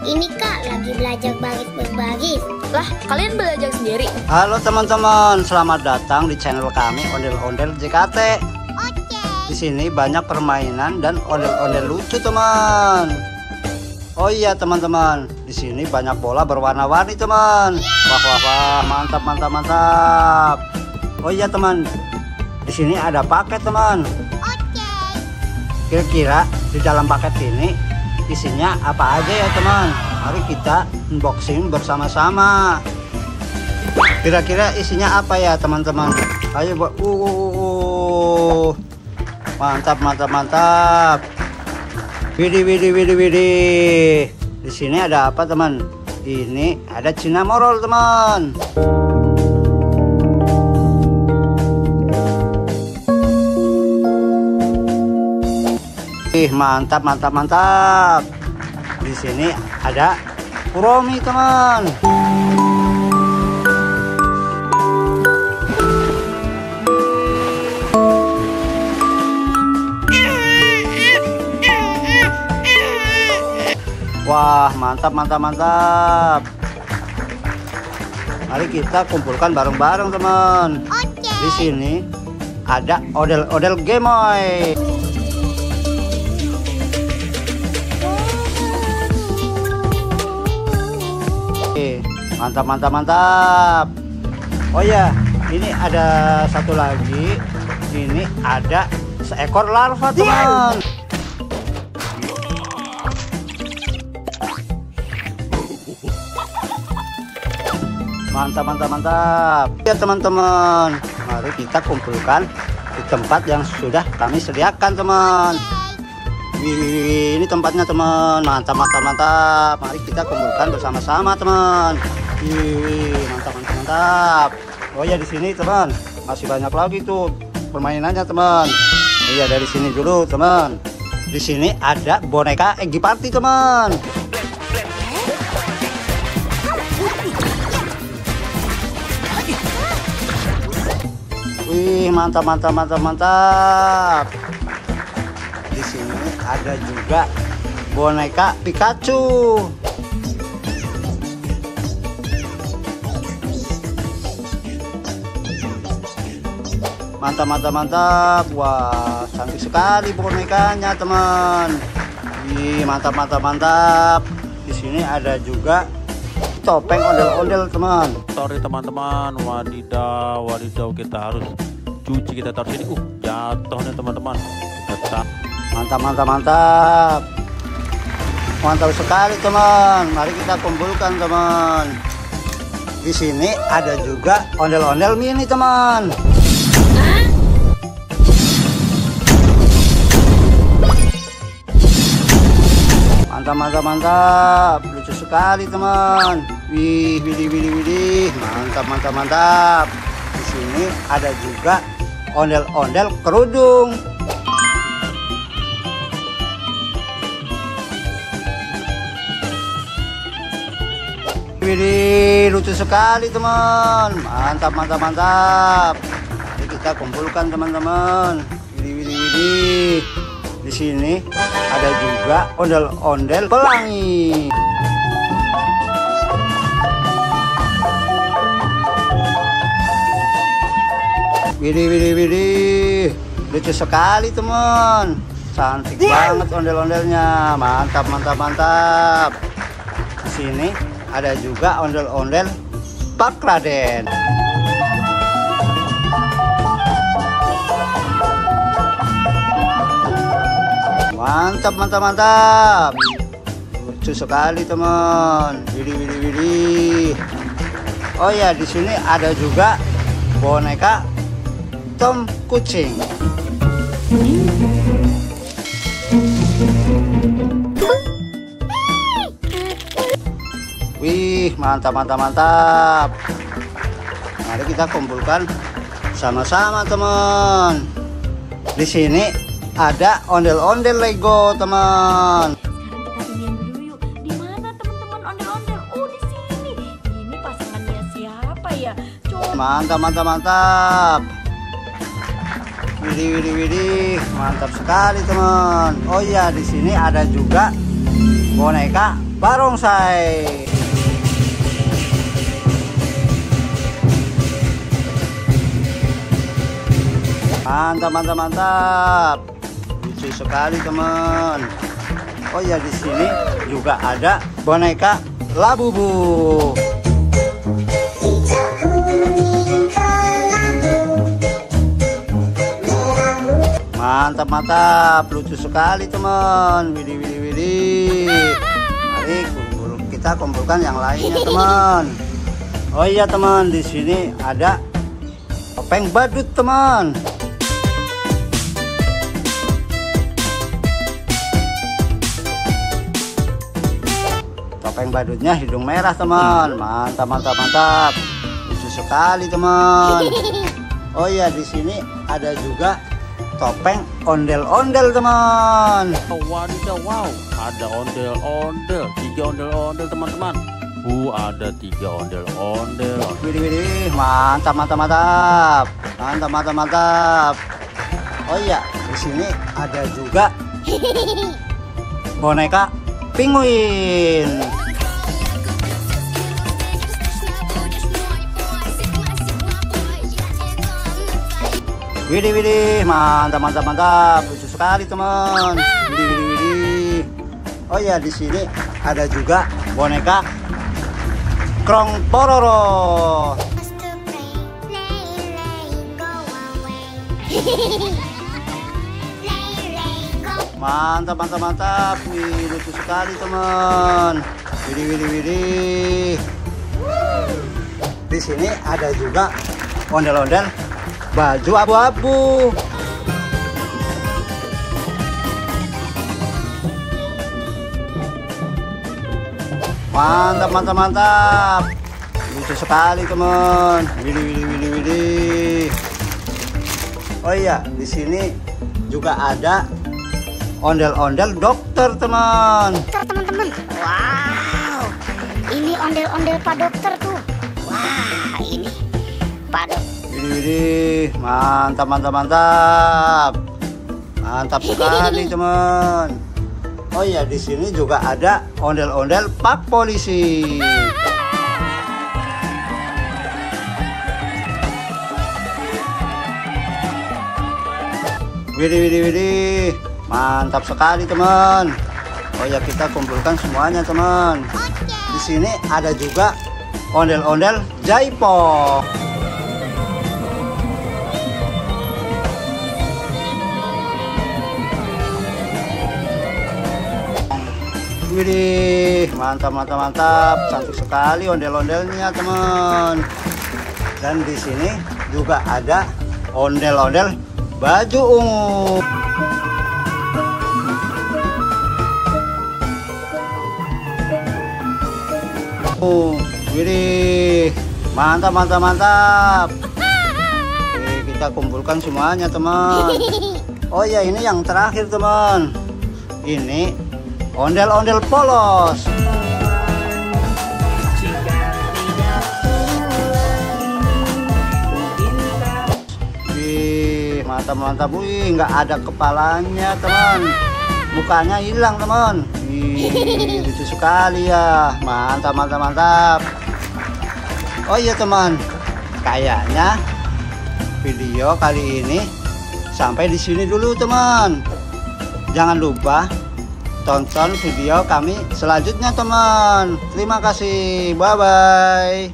Ini Kak, lagi belajar baris-baris. Lah, kalian belajar sendiri? Halo teman-teman, selamat datang di channel kami Ondel-Ondel JKT. Oke. Di sini banyak permainan dan ondel-ondel lucu, teman. Oh iya teman-teman, di sini banyak bola berwarna-warni, teman. Wah wah wah, mantap mantap mantap. Oh iya teman, di sini ada paket, teman. Oke. Kira-kira di dalam paket ini isinya apa aja ya, teman? Mari kita unboxing bersama-sama. Kira-kira isinya apa ya, teman-teman? Ayo, mantap mantap mantap. Widih widih widih widih. Di sini ada apa, teman? Ini ada Cinnamoroll, teman. Mantap mantap mantap. Di sini ada Kuromi, teman. Wah, mantap mantap mantap. Mari kita kumpulkan bareng-bareng, teman. Oke. Di sini ada odel-odel Game Boy. Mantap mantap mantap. Oh ya, ini ada satu lagi. Ini ada seekor larva, teman. Mantap mantap mantap. Ya teman-teman, mari kita kumpulkan di tempat yang sudah kami sediakan, teman. Wih, ini tempatnya, teman. Mantap mantap mantap. Mari kita kumpulkan bersama-sama, teman. Wih, mantap mantap mantap. Oh ya, di sini, teman, masih banyak lagi tuh permainannya, teman. Iya, dari sini dulu, teman. Di sini ada boneka Eggy Party, teman. Wih, mantap mantap mantap mantap. Di sini ada juga boneka Pikachu. Mantap mantap mantap. Wah, cantik sekali bonekanya, teman. Wih, mantap mantap mantap. Di sini ada juga topeng ondel-ondel, teman. Sorry teman-teman, wadidaw wadidaw, kita harus cuci, kita taruh sini. Jatuh nih teman-teman. Mantap mantap mantap. Mantap sekali, teman. Mari kita kumpulkan, teman. Di sini ada juga ondel-ondel mini, teman. Mantap mantap mantap. Lucu sekali, teman. Wih, widih widih widih. Mantap mantap mantap. Di sini ada juga ondel-ondel kerudung. Widih, lucu sekali, teman. Mantap mantap mantap. Mari kita kumpulkan, teman-teman. Widih widih widih. Di sini ada juga ondel-ondel pelangi. Widih widih widih. Lucu sekali, teman. Cantik banget ondel-ondelnya. Mantap mantap mantap. Di sini ada juga ondel-ondel Pak Raden. Mantap mantap mantap. Lucu sekali, teman. Widih widih widih. Oh ya, di sini ada juga boneka Tom kucing. Wih, mantap mantap mantap. Mari kita kumpulkan sama-sama, teman. Di sini ada ondel-ondel Lego, teman. Sekarang kita inian dulu yuk. Di mana teman-teman ondel-ondel? Oh, di sini. Ini pasangannya siapa ya? Coba. Mantap mantap mantap. Widih widih widih, mantap sekali, teman. Oh iya, di sini ada juga boneka barongsai. Mantap, mantap, mantap. Lucu sekali teman. Oh ya, di sini juga ada boneka Labubu. Mantap, mantap. Lucu sekali teman. Widih, widih, widih. Mari kita kumpulkan yang lainnya teman. Oh iya teman, di sini ada topeng badut teman. Topeng badutnya hidung merah teman. Mantap, mantap, mantap. Lucu sekali teman. Oh iya, di sini ada juga topeng ondel-ondel teman. Wadidaw, wow, ada ondel-ondel, 3 ondel-ondel teman-teman. Ada 3 ondel-ondel. Widih, widih, mantap, mantap, mantap. Mantap, mantap, mantap. Oh iya, di sini ada juga boneka penguin. Widih, widih, mantap, mantap, mantap. Lucu sekali teman. Widih, widih, widih. Oh ya, di sini ada juga boneka Krong Pororo. Mantap, mantap, mantap. Wih, lucu sekali teman. Widih, widih, widih. Di sini ada juga ondel-ondel baju abu-abu. Mantap, mantap, mantap. Lucu sekali teman. Widih, widih, widih, widih. Oh iya, di sini juga ada ondel-ondel dokter teman. Dokter teman-teman. Wow. Ini ondel-ondel Pak Dokter tuh. Wah, ini Pak Dokter. Widih, widih. Mantap, mantap, mantap. Mantap sekali teman. Oh iya, di sini juga ada ondel-ondel Pak Polisi. Widih, widih, widih. Mantap sekali teman. Oh ya, kita kumpulkan semuanya teman. Di sini ada juga ondel-ondel Jaipo. Widih, mantap, mantap, mantap. Cantik sekali ondel-ondelnya teman. Dan di sini juga ada ondel-ondel baju ungu. Widih, mantap, mantap, mantap. Oke, kita kumpulkan semuanya teman. Oh ya, ini yang terakhir teman. Ini ondel-ondel polos. Wih, mantap, mantap. Wih, nggak ada kepalanya teman. Mukanya hilang teman. Wih, lucu sekali ya. Mantap, mantap, mantap. Oh iya teman, kayaknya video kali ini sampai di sini dulu teman. Jangan lupa tonton video kami selanjutnya teman. Terima kasih. Bye bye.